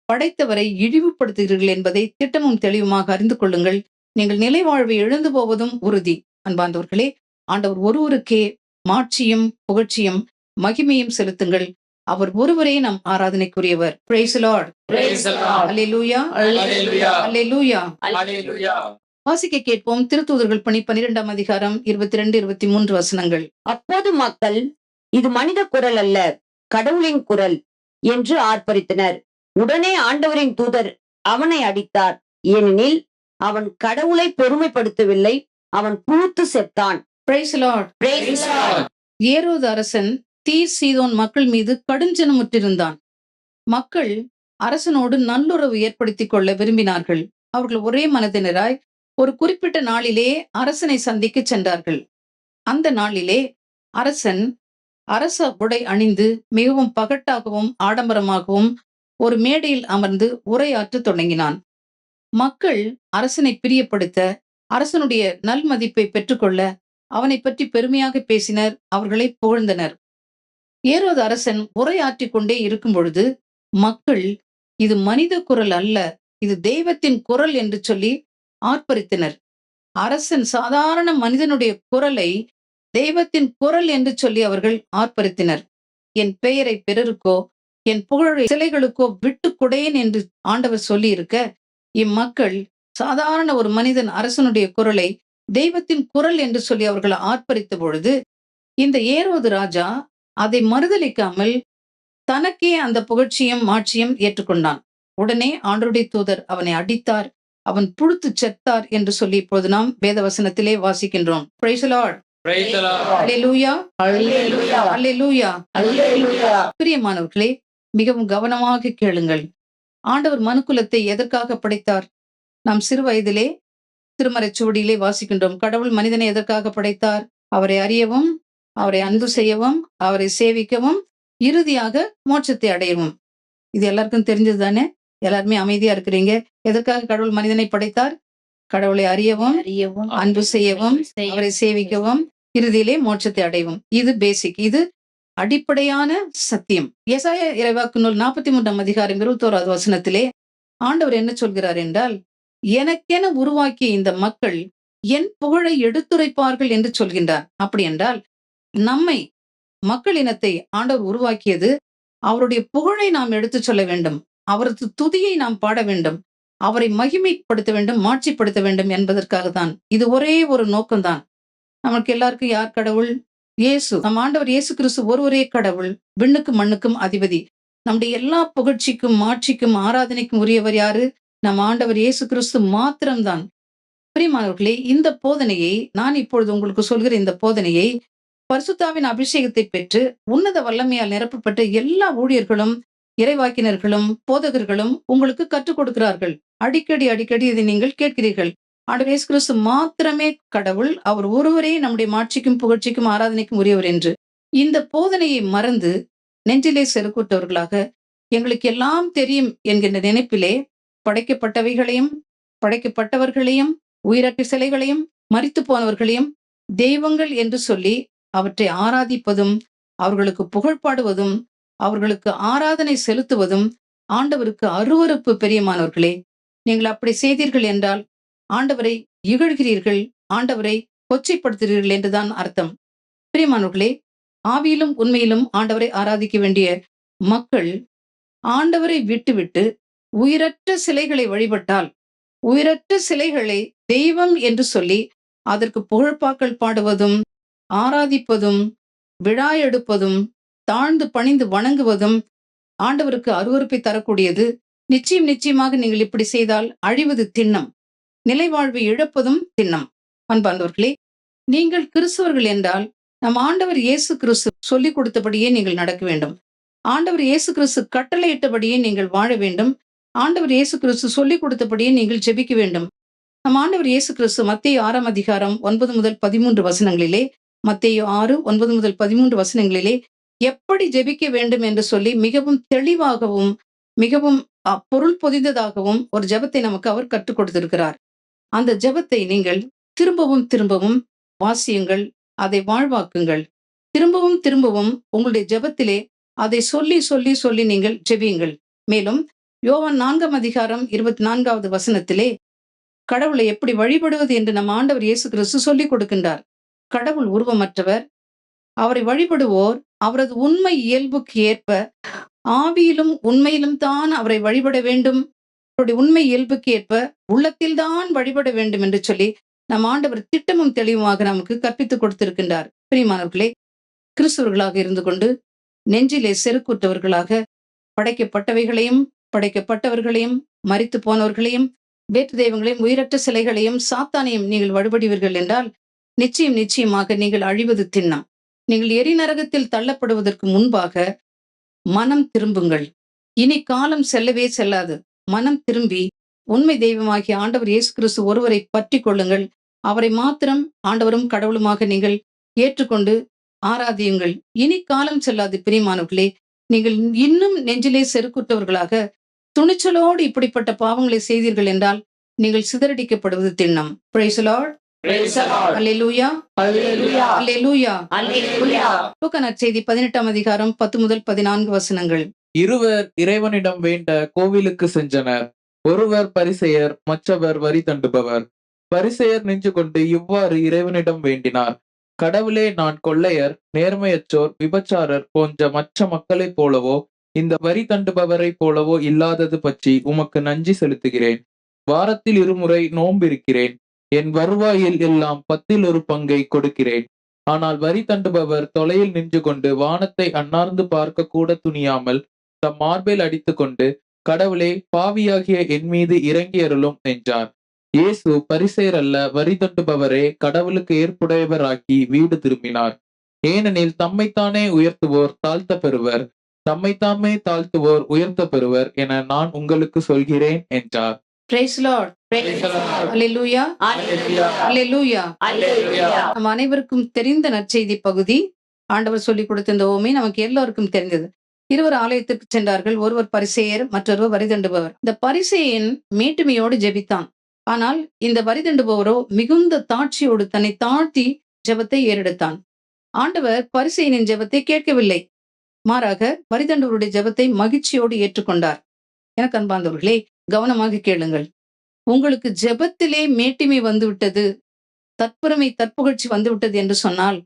படைத்தவரை இழிவுபடுத்துகிறீர்கள் என்பதை திட்டமும் தெளிவுமாக அறிந்து கொள்ளுங்கள். நீங்கள் நிலை வாழ்வை இழந்து போவதும் உறுதி. அன்பார்ந்தவர்களே, ஆண்டவர் ஒருவருக்கே மாட்சியும் புகழ்ச்சியும் மகிமையும் செலுத்துங்கள். அவர் ஒருவரே நம் ஆராதனைக்குரியவர். Praise the Lord. Praise the Lord. Hallelujah. Hallelujah. Hallelujah. Hallelujah. வாசிக்க கேட்போம். திருத்தூதர்கள் பணி 12ஆம் அதிகாரம் 22, 23 வசனங்கள். அப்போது மக்கள், இது மனித குரல் அல்ல, கடவுளின் குரல் என்று ஆர்ப்பரித்தனர். உடனே ஆண்டவரின் தூதர் அவனை அடித்தார். ஏனெனில் அவன் கடவுளை பெருமைப்படுத்தவில்லை, அவன் புழுத்து செத்தான். Praise the Lord. Praise the Lord. ஏரோது அரசன் தீர் சீதோன் மக்கள் மீது கடுஞ்சனமுற்றிருந்தான். மக்கள் அரசனோடு நல்லுறவு ஏற்படுத்திக் கொள்ள விரும்பினார்கள். அவர்கள் ஒரே மனதினராய் ஒரு குறிப்பிட்ட நாளிலே அரசனை சந்திக்க சென்றார்கள். அந்த நாளிலே அரசன் அரச உடை அணிந்து மிகவும் பகட்டாகவும் ஆடம்பரமாகவும் ஒரு மேடையில் அமர்ந்து உரையாற்ற தொடங்கினான். மக்கள் அரசனை பிரியப்படுத்த, அரசனுடைய நல்மதிப்பை பெற்றுக்கொள்ள அவனை பற்றி பெருமையாக பேசினர், அவர்களை புகழ்ந்தனர். ஏரோது அரசன் உரையாற்றிக் கொண்டே இருக்கும் பொழுது மக்கள், இது மனித குரல் அல்ல, இது தெய்வத்தின் குரல் என்று சொல்லி ஆர்ப்பரித்தனர். அரசன் சாதாரண மனிதனுடைய குரலை தெய்வத்தின் குரல் என்று சொல்லி அவர்கள் ஆர்ப்பரித்தனர். என் பெயரை பிறருக்கோ என் புகழை சிலைகளுக்கோ விட்டு கொடேன் என்று ஆண்டவர் சொல்லி இருக்க, இம்மக்கள் சாதாரண ஒரு மனிதன் அரசனுடைய குரலை தெய்வத்தின் குரல் என்று சொல்லி அவர்கள் ஆர்ப்பரித்த பொழுது, இந்த ஏரோது ராஜா அதை மறுதலிக்காமல் தனக்கே அந்த புகழ்ச்சியும் மாட்சியும் ஏற்றுக்கொண்டான். உடனே ஆண்டவருடைய தூதர் அவனை அடித்தார், அவன் புழுத்து செத்தார் என்று சொல்லி இப்போது நாம் வேதவசனத்திலே வாசிக்கின்றோம். Praise the Lord. Praise the Lord. Hallelujah. Hallelujah. Hallelujah. Hallelujah. பிரியமானவர்களே, மிகவும் கவனமாக கேளுங்கள். ஆண்டவர் மனுக்குலத்தை எதற்காக படைத்தார்? நாம் சிறு வயதிலே திருமறைச் சுவடியிலே வாசிக்கின்றோம். கடவுள் மனிதனை எதற்காக படைத்தார்? அவரை அறியவும், அவரை அன்பு செய்யவும், அவரை சேவிக்கவும், இறுதியாக மோட்சத்தை அடையவும். இது எல்லாருக்கும் தெரிஞ்சது தானே? எல்லாருமே அமைதியா இருக்கிறீங்க. எதற்காக கடவுள் மனிதனை படைத்தார்? கடவுளை அறியவும், அன்பு செய்யவும், அவரை சேவிக்கவும், இறுதியிலே மோட்சத்தை அடையவும். இது பேசிக், இது அடிப்படையான சத்தியம். ஏசாயா இறைவாக்கு நூல் 43ஆம் அதிகாரம் 21வது வசனத்திலே ஆண்டவர் என்ன சொல்கிறார் என்றால், எனக்கென உருவாக்கிய இந்த மக்கள் என் புகழை எடுத்துரைப்பார்கள் என்று சொல்கின்றார். அப்படி என்றால் நம்மை, மக்கள் இனத்தை ஆண்டவர் உருவாக்கியது அவருடைய புகழை நாம் எடுத்து சொல்ல வேண்டும், அவரது துதியை நாம் பாட வேண்டும், அவரை மகிமைப்படுத்த வேண்டும், மாட்சிப்படுத்த வேண்டும் என்பதற்காக தான். இது ஒரே ஒரு நோக்கம்தான். நமக்கு எல்லாருக்கும் யார் கடவுள்? இயேசு. நம் ஆண்டவர் இயேசு கிறிஸ்து ஒருவரே கடவுள், விண்ணுக்கும் மண்ணுக்கும் அதிபதி. நம்முடைய எல்லா புகழ்ச்சிக்கும் மாட்சிக்கும் ஆராதனைக்கும் உரியவர் யாரு? நம் ஆண்டவர் இயேசு கிறிஸ்து மாத்திரம்தான். பிரியமானவர்களே, இந்த போதனையை நான் இப்பொழுது உங்களுக்கு சொல்கிற இந்த போதனையை பரிசுத்தாவின் அபிஷேகத்தை பெற்று உன்னத வல்லமையால் நிரப்பப்பட்ட எல்லா ஊழியர்களும், இறைவாக்கினர்களும், போதகர்களும் உங்களுக்கு கற்றுக் கொடுக்கிறார்கள். அடிக்கடி இதை நீங்கள் கேட்கிறீர்கள். ஆண்டவர் இயேசு கிறிஸ்து மாத்திரமே கடவுள், அவர் ஒருவரே நம்முடைய மாட்சிக்கும் புகழ்ச்சிக்கும் ஆராதனைக்கும் உரியவர் என்று இந்த போதனையை மறந்து நெஞ்சிலே செருக்குற்றவர்களாக, எங்களுக்கு எல்லாம் தெரியும் என்கின்ற நினைப்பிலே படைக்கப்பட்டவைகளையும் படைக்கப்பட்டவர்களையும் உயிரற்ற சிலைகளையும் மரித்து போனவர்களையும் தெய்வங்கள் என்று சொல்லி அவற்றை ஆராதிப்பதும், அவர்களுக்கு புகழ் பாடுவதும், அவர்களுக்கு ஆராதனை செலுத்துவதும் ஆண்டவருக்கு அருவருப்பு. பெரியமானவர்களே, நீங்கள் அப்படி செய்தீர்கள் என்றால் ஆண்டவரை இகழ்கிறீர்கள், ஆண்டவரை கொச்சைப்படுத்துகிறீர்கள் என்றுதான் அர்த்தம். பிரியமானவர்களே, ஆவியிலும் உண்மையிலும் ஆண்டவரை ஆராதிக்க வேண்டிய மக்கள் ஆண்டவரை விட்டுவிட்டு உயிரற்ற சிலைகளை வழிபட்டால், உயிரற்ற சிலைகளை தெய்வம் என்று சொல்லி அதற்கு புகழ்பாக்கள் பாடுவதும், ஆராதிப்பதும், விழா எடுப்பதும், தாழ்ந்து பணிந்து வணங்குவதும் ஆண்டவருக்கு அருவருப்பை தரக்கூடியது. நிச்சயமாக நீங்கள் இப்படி செய்தால் அழிவது திண்ணம், நிலைவாழ்வை இழப்பதும் திண்ணம். அன்பார்ந்தவர்களே, நீங்கள் கிறிஸ்தவர்கள் என்றால் நம் ஆண்டவர் இயேசு கிறிஸ்து சொல்லிக் கொடுத்தபடியே நீங்கள் நடக்க வேண்டும். ஆண்டவர் இயேசு கிறிஸ்து கட்டளையிட்டபடியே நீங்கள் வாழ வேண்டும். ஆண்டவர் இயேசு கிறிஸ்து சொல்லிக் கொடுத்தபடியே நீங்கள் ஜெபிக்க வேண்டும். நம் ஆண்டவர் இயேசு கிறிஸ்து மத்தேயு 6ஆம் அதிகாரம் 9 முதல் 13 வசனங்களிலே, மத்தேயு 6, 9 முதல் 13 வசனங்களிலே எப்படி ஜெபிக்க வேண்டும் என்று சொல்லி மிகவும் தெளிவாகவும் மிகவும் பொருள் பொதிந்ததாகவும் ஒரு ஜெபத்தை நமக்கு அவர் கற்றுக் கொடுத்திருக்கிறார். அந்த ஜெபத்தை நீங்கள் திரும்பவும் திரும்பவும் வாசியுங்கள், அதை வாழ்வாக்குங்கள். திரும்பவும் திரும்பவும் உங்களுடைய ஜெபத்திலே அதை சொல்லி சொல்லி சொல்லி நீங்கள் ஜெபியுங்கள். மேலும் யோவான் 4ஆம் அதிகாரம் 24வது வசனத்திலே கடவுளை எப்படி வழிபடுவது என்று நம் ஆண்டவர் இயேசு கிறிஸ்து சொல்லிக் கொடுக்கின்றார். கடவுள் உருவமற்றவர். அவரை வழிபடுவோர் அவரது உண்மை இயல்புக்கு ஏற்ப ஆவியிலும் உண்மையிலும் தான் அவரை வழிபட வேண்டும். அவருடைய உண்மை இயல்புக்கு ஏற்ப உள்ளத்தில் தான் வழிபட வேண்டும் என்று சொல்லி நம் ஆண்டவர் திட்டமும் தெளிவுமாக நமக்கு கற்பித்துக் கொடுத்திருக்கின்றார். பிரியமானவர்களே, கிறிஸ்தவர்களாக இருந்து கொண்டு நெஞ்சிலே செருக்குற்றவர்களாக படைக்கப்பட்டவைகளையும் படைக்கப்பட்டவர்களையும் மரித்து போனவர்களையும் வேற்று தெய்வங்களையும் உயிரற்ற சிலைகளையும் சாத்தானையும் நீங்கள் வழிபடுவீர்கள் என்றால் நிச்சயமாக நீங்கள் அழிவது திண்ணம். நீங்கள் எரிநரகத்தில் தள்ளப்படுவதற்கு முன்பாக மனம் திரும்புங்கள். இனி காலம் செல்லவே செல்லாது. மனம் திரும்பி உண்மை தெய்வமாகிய ஆண்டவர் இயேசு கிறிஸ்து ஒருவரை பற்றி கொள்ளுங்கள். அவரை மாத்திரம் ஆண்டவரும் கடவுளுமாக நீங்கள் ஏற்றுக்கொண்டு ஆராதியுங்கள். இனி காலம் செல்லாது. பிரியமானவர்களே, நீங்கள் இன்னும் நெஞ்சிலே செருக்குற்றவர்களாக துணிச்சலோடு இப்படிப்பட்ட பாவங்களை செய்தீர்கள் என்றால் நீங்கள் சிதறடிக்கப்படுவது திண்ணம். Praise the Lord. அல்லேலூயா. அல்லேலூயா. லூக்கா நற்செய்தி 18ஆம் அதிகாரம் 10 முதல் 14 வசனங்கள். இருவர் இறைவனிடம் வேண்ட கோவிலுக்கு சென்றனர். ஒருவர் பரிசேயர், மற்றவர் வரி தண்டுபவர். பரிசேயர் நின்று கொண்டு இவ்வாறு இறைவனிடம் வேண்டினார்: கடவுளே, நான் கொள்ளையர், நேர்மையற்றோர், விபச்சாரர் போன்ற மற்ற மக்களைப் போலவோ இந்த வரி தண்டுபவரைப் போலவோ இல்லாதது பற்றி உமக்கு நன்றி செலுத்துகிறேன். வாரத்தில் 2 முறை நோம்பிருக்கிறேன். என் வருவாயில் எல்லாம் 10 பங்கை கொடுக்கிறேன். ஆனால் வரி தண்டுபவர் தொலையில் நின்று கொண்டு வானத்தை அண்ணார்ந்து பார்க்க கூட துணியாமல் தம் மார்பில் அடித்துக் கொண்டு, கடவுளே, பாவியாகிய என் மீது இறங்கி அருளும் என்றார். இயேசு பரிசேயர் அல்ல, வரி தண்டுபவரே கடவுளுக்கு ஏற்புடையவராக்கி வீடு திரும்பினார். ஏனெனில் தம்மைத்தானே உயர்த்துவோர் தாழ்த்த பெறுவர், தம்மைத்தாமே தாழ்த்துவோர் உயர்த்த பெறுவர் என நான் உங்களுக்கு சொல்கிறேன் என்றார். Praise the Lord. அல்லேலூயா. அல்லேலூயா. நம் அனைவருக்கும் தெரிந்த நற்செய்தி பகுதி. ஆண்டவர் சொல்லிக் கொடுத்த இந்த உவமை நமக்கு எல்லோருக்கும் தெரிந்தது. இருவர் ஆலயத்திற்கு சென்றார்கள். ஒருவர் பரிசேயர், மற்றொருவர் வரிதண்டுபவர். இந்த பரிசேயன் மேட்டுமையோடு ஜெபித்தான். ஆனால் இந்த வரிதண்டுபவரோ மிகுந்த தாட்சியோடு தன்னை தாழ்த்தி ஜெபத்தை ஏறெடுத்தான். ஆண்டவர் பரிசேயனின் ஜெபத்தை கேட்கவில்லை. மாறாக வரிதண்டுபவருடைய ஜெபத்தை மகிழ்ச்சியோடு ஏற்றுக்கொண்டார். எனக்கு அன்பார்ந்தவர்களே, கவனமாக கேளுங்கள். உங்களுக்கு ஜெபத்திலே மேட்டிமை வந்துவிட்டது, தற்புறமை தற்புகழ்ச்சி வந்துவிட்டது என்று சொன்னால்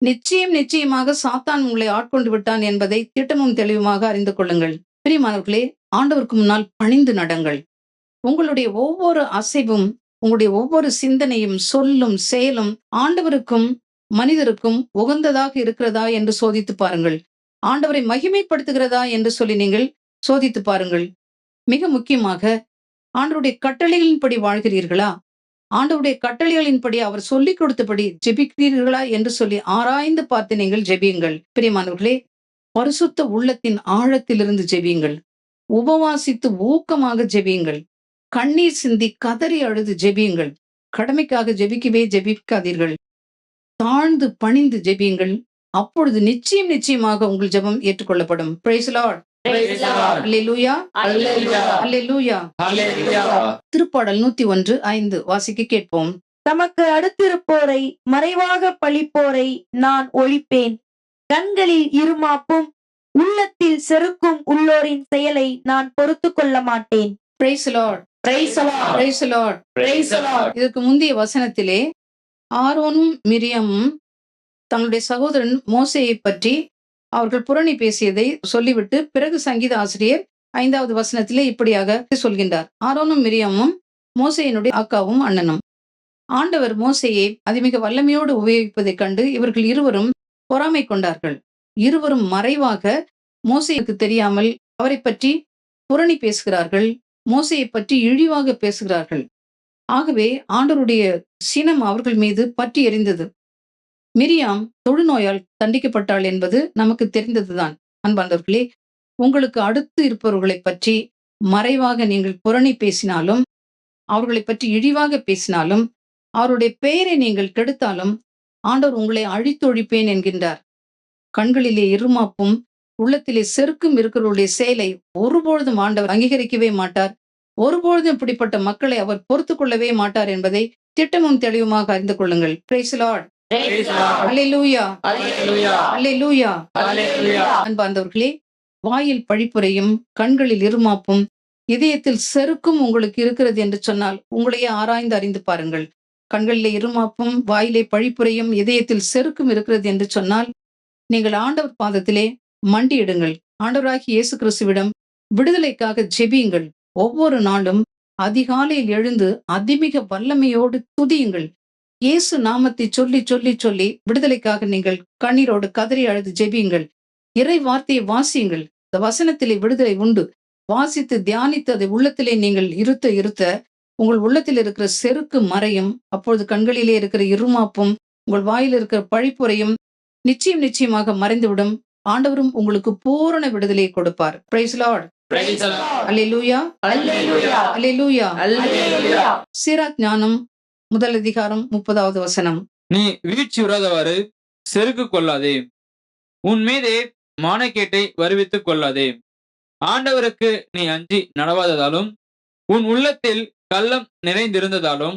நிச்சயமாக சாத்தான் உங்களை ஆட்கொண்டு விட்டான் என்பதை திட்டமும் தெளிவுமாக அறிந்து கொள்ளுங்கள். பிரியமானவர்களே, ஆண்டவருக்கு முன்னால் பணிந்து நடங்கள். உங்களுடைய ஒவ்வொரு அசைவும், உங்களுடைய ஒவ்வொரு சிந்தனையும், சொல்லும், செயலும் ஆண்டவருக்கும் மனிதருக்கும் உகந்ததாக இருக்கிறதா என்று சோதித்து பாருங்கள். ஆண்டவரை மகிமைப்படுத்துகிறதா என்று சொல்லி நீங்கள் சோதித்து பாருங்கள். மிக முக்கியமாக, ஆண்டவருடைய கட்டளைகளின்படி வாழ்கிறீர்களா? ஆண்டவருடைய கட்டளைகளின்படி அவர் சொல்லிக் கொடுத்தபடி ஜெபிக்கிறீர்களா என்று சொல்லி ஆராய்ந்து பார்த்து நீங்கள் ஜெபியுங்கள். பிரியமானவர்களே, பரிசுத்த உள்ளத்தின் ஆழத்திலிருந்து ஜெபியுங்கள். உபவாசித்து ஊக்கமாக ஜெபியுங்கள். கண்ணீர் சிந்தி கதறி அழுது ஜெபியுங்கள். கடமைக்காக ஜெபிக்காதீர்கள். தாழ்ந்து பணிந்து ஜெபியுங்கள். அப்பொழுது நிச்சயமாக உங்கள் ஜெபம் ஏற்றுக்கொள்ளப்படும். Praise the Lord. அல்லேலூயா. திருப்பாடல் 101:5 வாசிக்க கேட்போம். தமக்கு அடுத்திருப்போரை, மறைவாக பழிப்போரை நான் ஒழிப்பேன். கண்களில் இருமாப்பும் உள்ளத்தில் செருக்கும் உள்ளோரின் செயலை நான் பொறுத்து கொள்ள மாட்டேன். Praise the Lord. Praise the Lord. இதற்கு முந்தைய வசனத்திலே ஆரோனும் மிரியாமும் தங்களுடைய சகோதரன் மோசேயை பற்றி அவர்கள் புரணி பேசியதை சொல்லிவிட்டு பிறகு சங்கீத ஆசிரியர் 5வது வசனத்திலே இப்படியாக சொல்கின்றார்: ஆரோனும் மிரியாமும் மோசேயினுடைய அக்காவும் அண்ணனும். ஆண்டவர் மோசேயை அதிமிக வல்லமையோடு உபயோகிப்பதைக் கண்டு இவர்கள் இருவரும் பொறாமை கொண்டார்கள். இருவரும் மறைவாக மோசேக்கு தெரியாமல் அவரை பற்றி புரணி பேசுகிறார்கள். மோசேயை பற்றி இழிவாக பேசுகிறார்கள். ஆகவே ஆண்டவருடைய சினம் அவர்கள் மீது பற்றி எரிந்தது. மிரியாம் தொழுநோயால் தண்டிக்கப்பட்டாள் என்பது நமக்கு தெரிந்ததுதான். அன்பார்ந்தவர்களே, உங்களுக்கு அடுத்து இருப்பவர்களை பற்றி மறைவாக நீங்கள் புரணி பேசினாலும், அவர்களை பற்றி இழிவாக பேசினாலும், அவருடைய பெயரை நீங்கள் கெடுத்தாலும் ஆண்டவர் உங்களை அழித்தொழிப்பேன் என்கின்றார். கண்களிலே இருமாப்பும் உள்ளத்திலே செருக்கும் இருக்கிறவருடைய செயலை ஒருபொழுதும் ஆண்டவர் அங்கீகரிக்கவே மாட்டார். ஒருபொழுதும் இப்படிப்பட்ட மக்களை அவர் பொறுத்துக் கொள்ளவே மாட்டார் என்பதை திட்டமும் தெளிவுமாக அறிந்து கொள்ளுங்கள். Praise the Lord. Hallelujah. Hallelujah. அன்பார்ந்தவர்களே, வாயில் பழிப்புரையும் கண்களில் இருமாப்பும் இதயத்தில் செருக்கும் உங்களுக்கு இருக்கிறது என்று சொன்னால் உங்களையே ஆராய்ந்து அறிந்து பாருங்கள். கண்களிலே இருமாப்பும் வாயிலே பழிப்புரையும் இதயத்தில் செருக்கும் இருக்கிறது என்று சொன்னால் நீங்கள் ஆண்டவர் பாதத்திலே மண்டியிடுங்கள். ஆண்டவராகிய இயேசு கிறிஸ்துவிடம் விடுதலைக்காக ஜெபியுங்கள். ஒவ்வொரு நாளும் அதிகாலையில் எழுந்து அதிமிக வல்லமையோடு துதியுங்கள். இயேசு நாமத்தை சொல்லி சொல்லி சொல்லி விடுதலைக்காக நீங்கள் கண்ணீரோடு கதறி அழுது ஜெபியுங்கள். இறை வார்த்தையை வாசியுங்கள். இந்த வசனத்திலே விடுதலை உண்டு. வாசித்து தியானித்து அதை உள்ளத்திலே நீங்கள் இருத்த இருத்த உங்கள் உள்ளத்தில் இருக்கிற செருக்கு மறையும். அப்பொழுது கண்களிலே இருக்கிற இருமாப்பும் உங்கள் வாயில் இருக்கிற பழிப்புரையும் நிச்சயமாக மறைந்துவிடும். ஆண்டவரும் உங்களுக்கு பூரண விடுதலையை கொடுப்பார். Praise the Lord. அல்லேலூயா. அல்லேலூயா. சீராக் ஞானம் 1 அதிகாரம் 30வது வசனம். நீ வீழ்ச்சியுறாதவாறு செருக்கு கொள்ளாதே, உன் மீதே மானக்கேட்டை வருவித்துக் கொள்ளாதே. ஆண்டவருக்கு நீ அஞ்சி நடவாததாலும் உன் உள்ளத்தில் கள்ளம் நிறைந்திருந்ததாலும்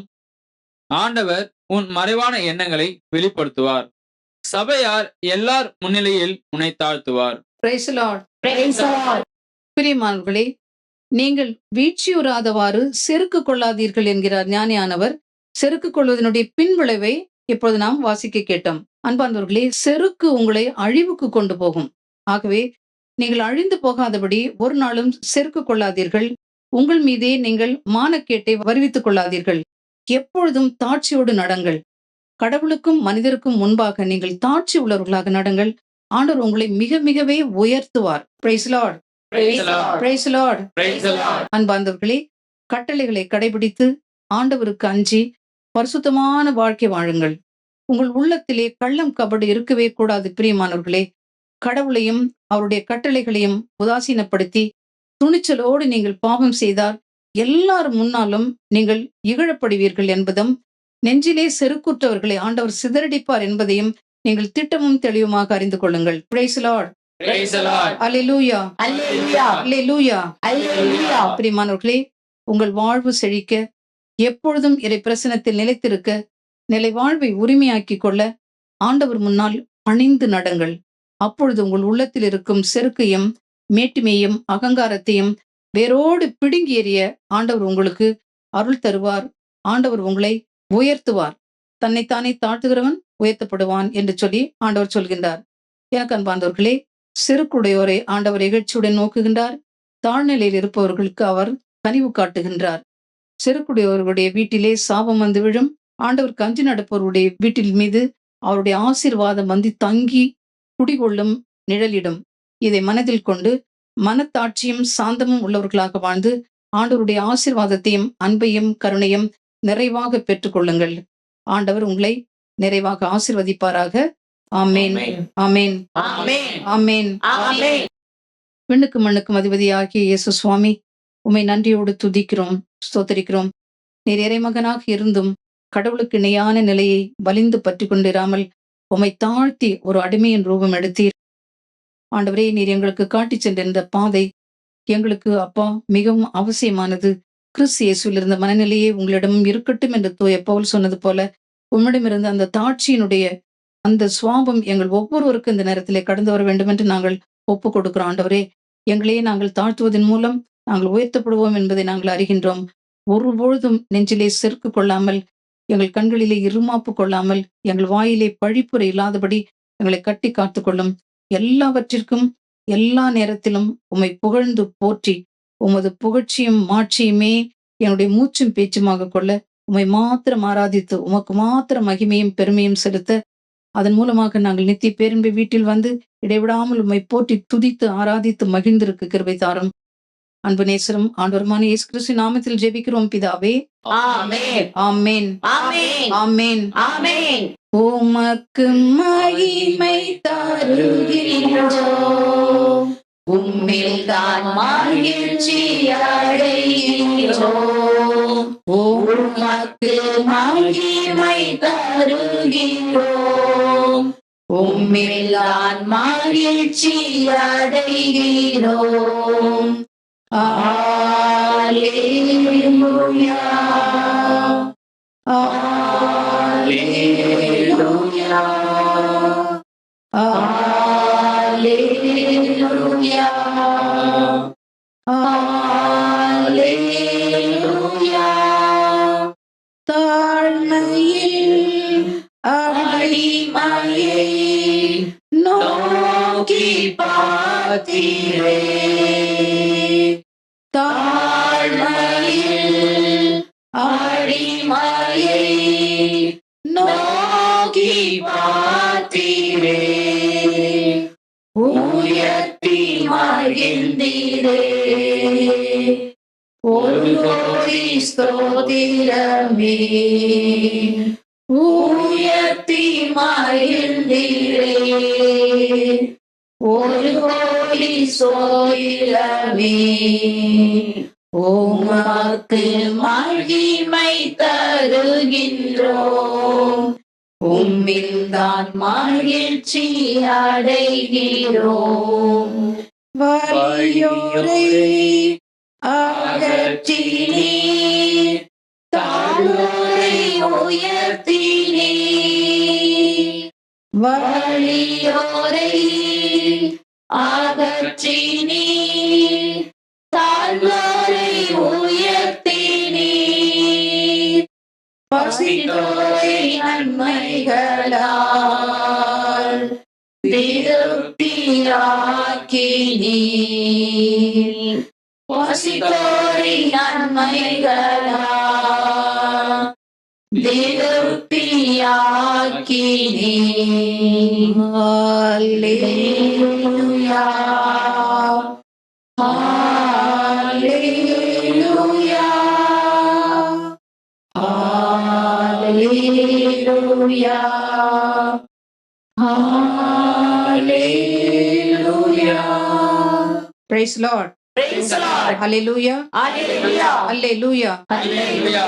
ஆண்டவர் உன் மறைவான எண்ணங்களை வெளிப்படுத்துவார். சபையார் எல்லார் முன்னிலையில் உன்னை தாழ்த்துவார். Praise the Lord. பிரியமானவர்களே, நீங்கள் வீழ்ச்சியுறாதவாறு செருக்கு கொள்ளாதீர்கள் என்கிறார் ஞானியானவர். செருக்கு கொள்வதனுடைய பின்விளைவை இப்பொழுது நாம் வாசிக்க கேட்டோம். அன்பார்ந்தவர்களே, செருக்கு உங்களை அழிவுக்கு கொண்டு போகும். ஆகவே நீங்கள் அழிந்து போகாதபடி ஒரு நாளும் செருக்கு கொள்ளாதீர்கள். உங்கள் மீதே நீங்கள் மானக்கேட்டை வருவித்துக் கொள்ளாதீர்கள். எப்பொழுதும் தாட்சியோடு நடங்கள். கடவுளுக்கும் மனிதருக்கும் முன்பாக நீங்கள் தாட்சி உள்ளவர்களாக நடங்கள். ஆண்டவர் உங்களை மிக மிகவே உயர்த்துவார். Praise the Lord. Praise the Lord. அன்பார்ந்தவர்களே, கட்டளைகளை கடைபிடித்து ஆண்டவருக்கு அஞ்சி பரிசுத்தமான வாழ்க்கை வாழுங்கள். உங்கள் உள்ளத்திலே கள்ளம் கபடு இருக்கவே கூடாது. பிரியமானவர்களே, கடவுளையும் அவருடைய கட்டளைகளையும் உதாசீனப்படுத்தி துணிச்சலோடு நீங்கள் பாவம் செய்தால் எல்லாரும் முன்னாலும் நீங்கள் இகழப்படுவீர்கள் என்பதும், நெஞ்சிலே செருக்குற்றவர்களை ஆண்டவர் சிதறடிப்பார் என்பதையும் நீங்கள் திட்டமும் தெளிவுமாக அறிந்து கொள்ளுங்கள். Praise the Lord. Hallelujah. Hallelujah. பிரியமானவர்களே, உங்கள் வாழ்வு செழிக்க, எப்பொழுதும் இறை பிரசனத்தில் நிலைத்திருக்க, நிலை வாழ்வை உரிமையாக்கி கொள்ள ஆண்டவர் முன்னால் பணிந்து நடங்கள். அப்பொழுது உங்கள் உள்ளத்தில் இருக்கும் செருக்கையும் மேட்டிமையும் அகங்காரத்தையும் வேரோடு பிடுங்கி எறிய ஆண்டவர் உங்களுக்கு அருள் தருவார். ஆண்டவர் உங்களை உயர்த்துவார். தன்னைத்தானே தாழ்த்துகிறவன் உயர்த்தப்படுவான் என்று சொல்லி ஆண்டவர் சொல்கின்றார். எனக்கு அன்பார்ந்தவர்களே, செருக்குடையோரை ஆண்டவர் இகழ்ச்சியுடன் நோக்குகின்றார். தாழ்நிலையில் இருப்பவர்களுக்கு அவர் கனிவு காட்டுகின்றார். செருக்குடையவர்களுடைய வீட்டிலே சாபம் வந்து விழும். ஆண்டவர் கஞ்சி நடப்பவருடைய வீட்டில் மீது அவருடைய ஆசீர்வாதம் வந்து தங்கி குடிகொள்ளும் நிழலிடும். இதை மனதில் கொண்டு மனத்தாட்சியும் சாந்தமும் உள்ளவர்களாக வாழ்ந்து ஆண்டவருடைய ஆசீர்வாதத்தையும் அன்பையும் கருணையும் நிறைவாக பெற்றுக்கொள்ளுங்கள். ஆண்டவர் உங்களை நிறைவாக ஆசீர்வதிப்பாராக. ஆமேன். ஆமேன். ஆமேன். விண்ணுக்கு மண்ணுக்கும் அதிபதியாகிய இயேசு சுவாமி, உம்மை நன்றியோடு துதிக்கிறோம், ஸ்தோத்தரிக்கிறோம். நீர் இறைமகனாக இருந்தும் கடவுளுக்கு இணையான நிலையை வலிந்து பற்றி கொண்டிராமல் உம்மை தாழ்த்தி ஒரு அடிமையின் ரூபம் எடுத்தீர். ஆண்டவரே, நீர் எங்களுக்கு காட்டி சென்ற இந்த பாதை எங்களுக்கு அப்பா மிகவும் அவசியமானது. கிறிஸ்து இயேசுவில் இருந்த மனநிலையே உங்களிடமும் இருக்கட்டும் என்று தூய பவுல் சொன்னது போல உம்மிடமிருந்த அந்த தாட்சியினுடைய அந்த சுவாபம் எங்கள் ஒவ்வொருவருக்கும் இந்த நேரத்திலே கடந்து வர வேண்டும் என்று நாங்கள் ஒப்பு கொடுக்கிறோம். ஆண்டவரே, எங்களையே நாங்கள் தாழ்த்துவதன் மூலம் நாங்கள் உயர்த்தப்படுவோம் என்பதை நாங்கள் அறிகின்றோம். ஒருபொழுதும் நெஞ்சிலே செருக்கு கொள்ளாமல், எங்கள் கண்களிலே இருமாப்பு கொள்ளாமல், எங்கள் வாயிலே பழிப்புரை இல்லாதபடி எங்களை கட்டி காத்துக்கொள்ளும். எல்லாவற்றிற்கும் எல்லா நேரத்திலும் உம்மை புகழ்ந்து போற்றி உமது புகழ்ச்சியும் மாட்சியுமே என்னுடைய மூச்சும் பேச்சுமாக கொள்ள உம்மை மாத்திரம் ஆராதித்து உமக்கு மாத்திரம் மகிமையும் பெருமையும் செலுத்த, அதன் மூலமாக நாங்கள் நித்திய பேரன்பை வீட்டில் வந்து இடைவிடாமல் உம்மை போற்றி துதித்து ஆராதித்து மகிழ்ந்திருக்கு கிருபை தாரும். அன்பு நேசரும் ஆண்டவருமான இயேசு கிறிஸ்து நாமத்தில் ஜெபிக்கிறோம் பிதாவே. ஆமென். ஆமென். ஆமென். ஆமென். ஆமென். உமக்கு மகிமை தருகின்றோம், உம்மில்தான் மகிழ்ச்சி அடைகின்றோம். உமக்கு மகிமை தருகின்றோம். உம்மில்தான் மகிழ்ச்சி அடைகிறோம். அல்லேலூயா, அல்லேலூயா, அல்லேலூயா, அல்லேலூயா. தாழ்மையில் அடிமையை நோக்கி பார்த்தீரே. தாழ்மையில் அடிமையை நோக்கி பார்த்தீரே. உயர்த்தி மகிழ்ந்தீரே. ஒரு கோடி ஸ்தோத்திரமே. உயர்த்தி மகிழ்ந்தீரே. ஒரு கோடி ஸ்தோத்திரமே. உமக்கு மகிமை தருகின்றோம். உம்மில்தான் மகிழ்ச்சி அடைகிறோம். வலியோரை அகற்றினீர். தாழ்வோரை உயர்த்தினீர். வலியோரை அகற்றினீர். தாழ்வோரை உயர்த்தினீர். பசித்தோரை நன்மைகளால் திருப்தியாக்கினீர். பசித்தோரை நன்மைகளால் திருப்தியாக்கினீர். அல்லேலூயா, அல்லேலூயா, அல்லேலூயா, அல்லேலூயா. Praise Lord. Praise the Lord. Hallelujah. Hallelujah. Hallelujah. Hallelujah.